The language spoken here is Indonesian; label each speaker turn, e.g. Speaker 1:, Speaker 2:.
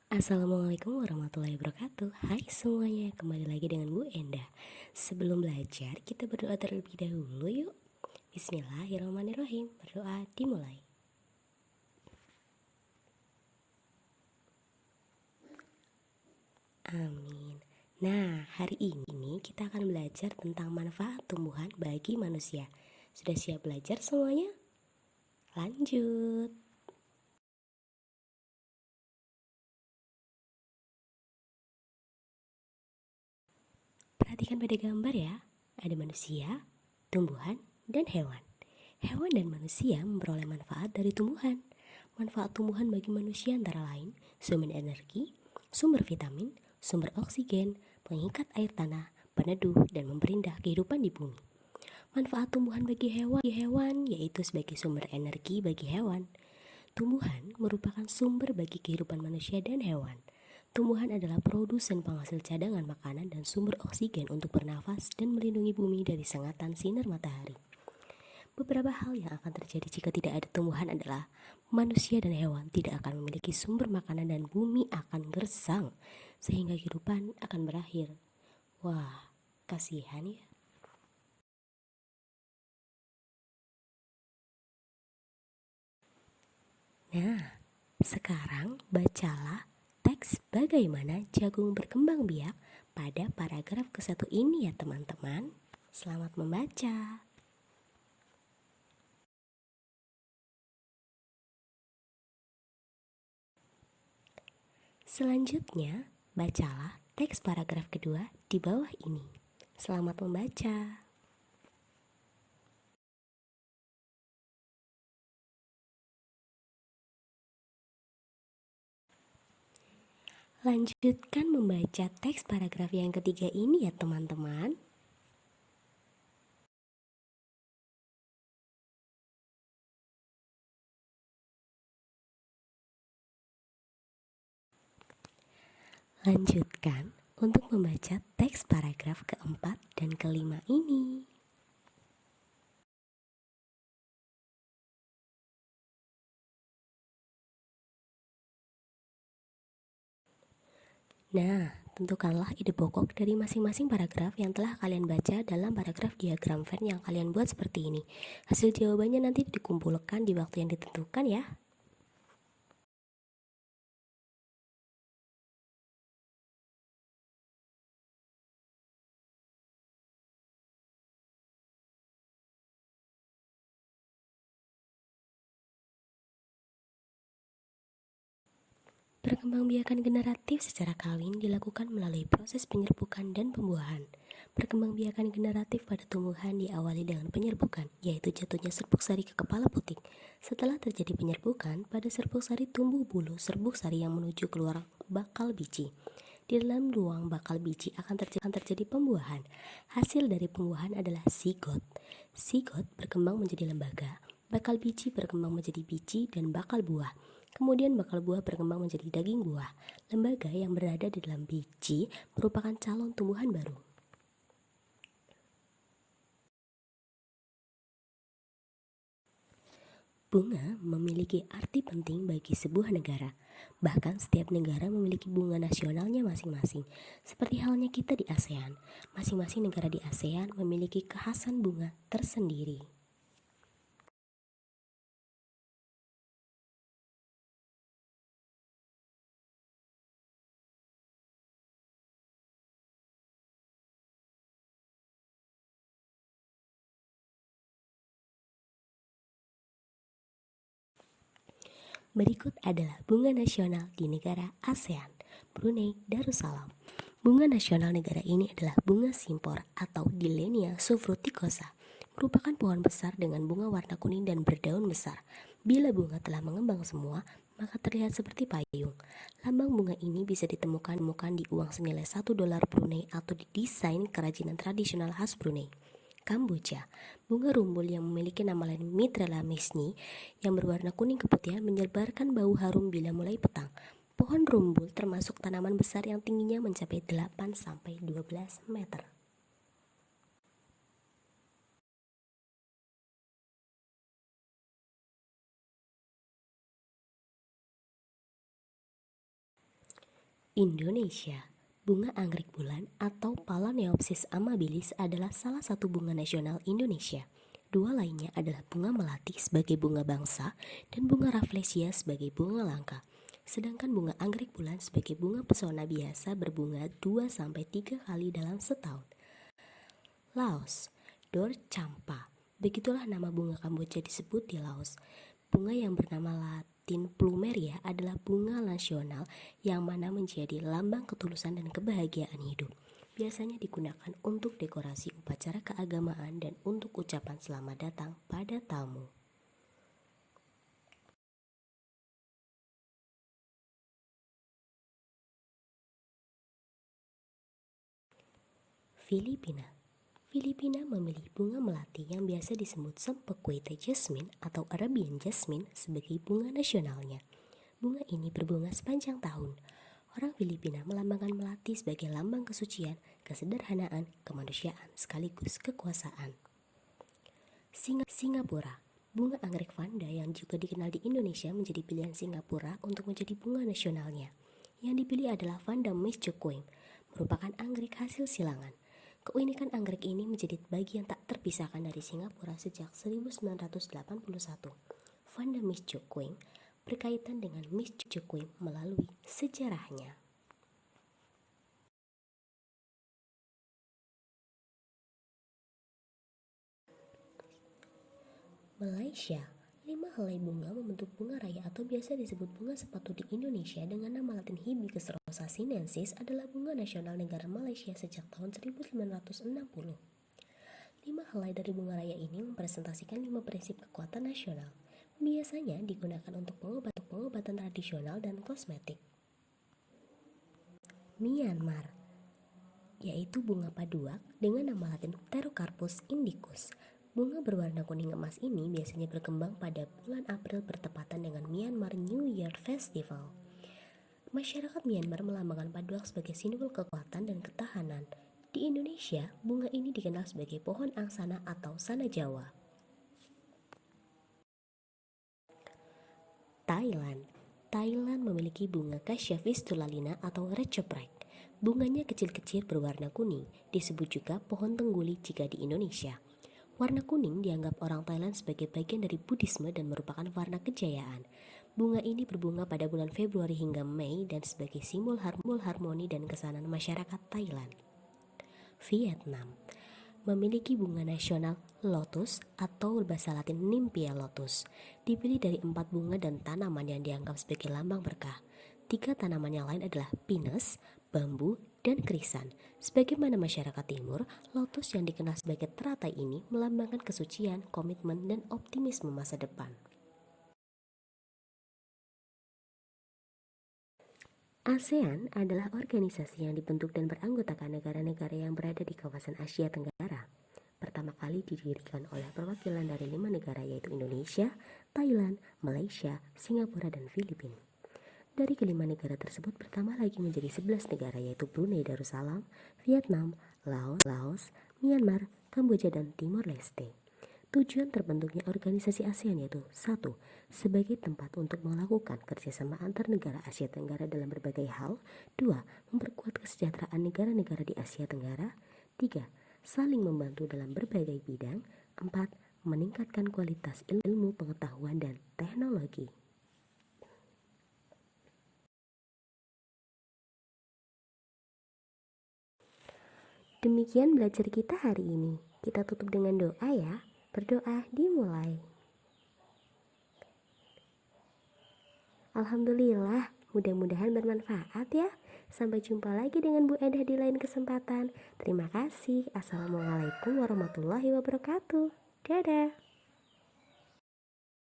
Speaker 1: Assalamualaikum warahmatullahi wabarakatuh. Hai semuanya, kembali lagi dengan Bu Enda. Sebelum belajar, kita berdoa terlebih dahulu yuk. Bismillahirrahmanirrahim. Berdoa dimulai. Amin. Nah, hari ini kita akan belajar tentang manfaat tumbuhan bagi manusia. Sudah siap belajar semuanya? Lanjut. Perhatikan pada gambar ya. Ada manusia, tumbuhan, dan hewan. Hewan dan manusia memperoleh manfaat dari tumbuhan. Manfaat tumbuhan bagi manusia antara lain sumber energi, sumber vitamin, sumber oksigen, pengikat air tanah, peneduh, dan memperindah kehidupan di bumi. Manfaat tumbuhan bagi hewan yaitu sebagai sumber energi bagi hewan. Tumbuhan merupakan sumber bagi kehidupan manusia dan hewan. Tumbuhan adalah produsen penghasil cadangan makanan dan sumber oksigen untuk bernafas dan melindungi bumi dari sengatan sinar matahari. Beberapa hal yang akan terjadi jika tidak ada tumbuhan adalah manusia dan hewan tidak akan memiliki sumber makanan dan bumi akan gersang sehingga kehidupan akan berakhir. Wah, kasihan ya. Nah, sekarang bacalah teks bagaimana jagung berkembang biak pada paragraf ke-1 ini ya teman-teman. Selamat membaca. Selanjutnya, bacalah teks paragraf kedua di bawah ini. Selamat membaca. Lanjutkan membaca teks paragraf yang ketiga ini ya teman-teman. Lanjutkan untuk membaca teks paragraf keempat dan kelima ini. Nah, tentukanlah ide pokok dari masing-masing paragraf yang telah kalian baca dalam paragraf diagram Venn yang kalian buat seperti ini. Hasil jawabannya nanti dikumpulkan di waktu yang ditentukan ya. Perkembangbiakan generatif secara kawin dilakukan melalui proses penyerbukan dan pembuahan. Perkembangbiakan generatif pada tumbuhan diawali dengan penyerbukan, yaitu jatuhnya serbuk sari ke kepala puting. Setelah terjadi penyerbukan, pada serbuk sari tumbuh bulu serbuk sari yang menuju keluar bakal biji. Di dalam ruang bakal biji akan terjadi pembuahan. Hasil dari pembuahan adalah zigot. Zigot berkembang menjadi lembaga, bakal biji berkembang menjadi biji dan bakal buah. Kemudian bakal buah berkembang menjadi daging buah. Lembaga yang berada di dalam biji merupakan calon tumbuhan baru. Bunga memiliki arti penting bagi sebuah negara. Bahkan setiap negara memiliki bunga nasionalnya masing-masing. Seperti halnya kita di ASEAN, masing-masing negara di ASEAN memiliki kekhasan bunga tersendiri. Berikut adalah bunga nasional di negara ASEAN, Brunei Darussalam. Bunga nasional negara ini adalah bunga simpor atau Dillenia subfruticosa. Merupakan pohon besar dengan bunga warna kuning dan berdaun besar. Bila bunga telah mengembang semua, maka terlihat seperti payung. Lambang bunga ini bisa ditemukan di uang senilai $1 Brunei atau di desain kerajinan tradisional khas Brunei. Kamboja, bunga rumbul yang memiliki nama lain Mitrela misni yang berwarna kuning keputihan menyebarkan bau harum bila mulai petang. Pohon rumbul termasuk tanaman besar yang tingginya mencapai 8-12 meter. Indonesia. Bunga anggrek bulan atau Phalaenopsis amabilis adalah salah satu bunga nasional Indonesia. Dua lainnya adalah bunga melati sebagai bunga bangsa dan bunga rafflesia sebagai bunga langka. Sedangkan bunga anggrek bulan sebagai bunga pesona biasa berbunga 2-3 kali dalam setahun. Laos, Dor Champa. Begitulah nama bunga Kamboja disebut di Laos. Bunga yang bernama Latin Plumeria adalah bunga nasional yang mana menjadi lambang ketulusan dan kebahagiaan hidup. Biasanya digunakan untuk dekorasi upacara keagamaan dan untuk ucapan selamat datang pada tamu. Filipina. Filipina memilih bunga melati yang biasa disebut Sempequete jasmine atau Arabian jasmine sebagai bunga nasionalnya. Bunga ini berbunga sepanjang tahun. Orang Filipina melambangkan melati sebagai lambang kesucian, kesederhanaan, kemanusiaan, sekaligus kekuasaan. Singapura. Bunga anggrek vanda yang juga dikenal di Indonesia menjadi pilihan Singapura untuk menjadi bunga nasionalnya. Yang dipilih adalah Vanda Miss Joaquim, merupakan anggrek hasil silangan. Keunikan anggrek ini menjadi bagian tak terpisahkan dari Singapura sejak 1981. Vanda Miss Joaquim berkaitan dengan Miss Joaquim melalui sejarahnya. Malaysia. 5 helai bunga membentuk bunga raya atau biasa disebut bunga sepatu di Indonesia dengan nama latin Hibiscus rosa sinensis adalah bunga nasional negara Malaysia sejak tahun 1960. 5 helai dari bunga raya ini merepresentasikan 5 prinsip kekuatan nasional. Biasanya digunakan untuk pengobatan tradisional dan kosmetik. Myanmar, yaitu bunga paduak dengan nama latin Pterocarpus indicus. Bunga berwarna kuning emas ini biasanya berkembang pada bulan April bertepatan dengan Myanmar New Year Festival. Masyarakat Myanmar melambangkan paduak sebagai simbol kekuatan dan ketahanan. Di Indonesia, bunga ini dikenal sebagai pohon angsana atau sana Jawa. Thailand memiliki bunga Cassia Fistulina atau Red Choprek. Bunganya kecil-kecil berwarna kuning, disebut juga pohon tengguli jika di Indonesia. Warna kuning dianggap orang Thailand sebagai bagian dari Buddhisme dan merupakan warna kejayaan. Bunga ini berbunga pada bulan Februari hingga Mei dan sebagai simbol harmoni dan kesanaan masyarakat Thailand. Vietnam memiliki bunga nasional lotus atau berbahasa Latin Nymphaea lotus. Dipilih dari 4 bunga dan tanaman yang dianggap sebagai lambang berkah. 3 tanaman yang lain adalah pinus, bambu, dan krisan. Sebagaimana masyarakat timur, lotus yang dikenal sebagai teratai ini melambangkan kesucian, komitmen, dan optimisme masa depan. ASEAN adalah organisasi yang dibentuk dan beranggotakan negara-negara yang berada di kawasan Asia Tenggara. Pertama kali didirikan oleh perwakilan dari 5 negara yaitu Indonesia, Thailand, Malaysia, Singapura, dan Filipina. Dari kelima negara tersebut bertambah lagi menjadi 11 negara yaitu Brunei Darussalam, Vietnam, Laos, Myanmar, Kamboja, dan Timor Leste. Tujuan terbentuknya organisasi ASEAN yaitu 1. Sebagai tempat untuk melakukan kerjasama antar negara Asia Tenggara dalam berbagai hal. 2. Memperkuat kesejahteraan negara-negara di Asia Tenggara. 3. Saling membantu dalam berbagai bidang. 4. Meningkatkan kualitas ilmu, pengetahuan, dan teknologi. Demikian belajar kita hari ini. Kita tutup dengan doa ya. Berdoa dimulai. Alhamdulillah, mudah-mudahan bermanfaat ya. Sampai jumpa lagi dengan Bu Edah di lain kesempatan. Terima kasih. Assalamualaikum warahmatullahi wabarakatuh. Dadah.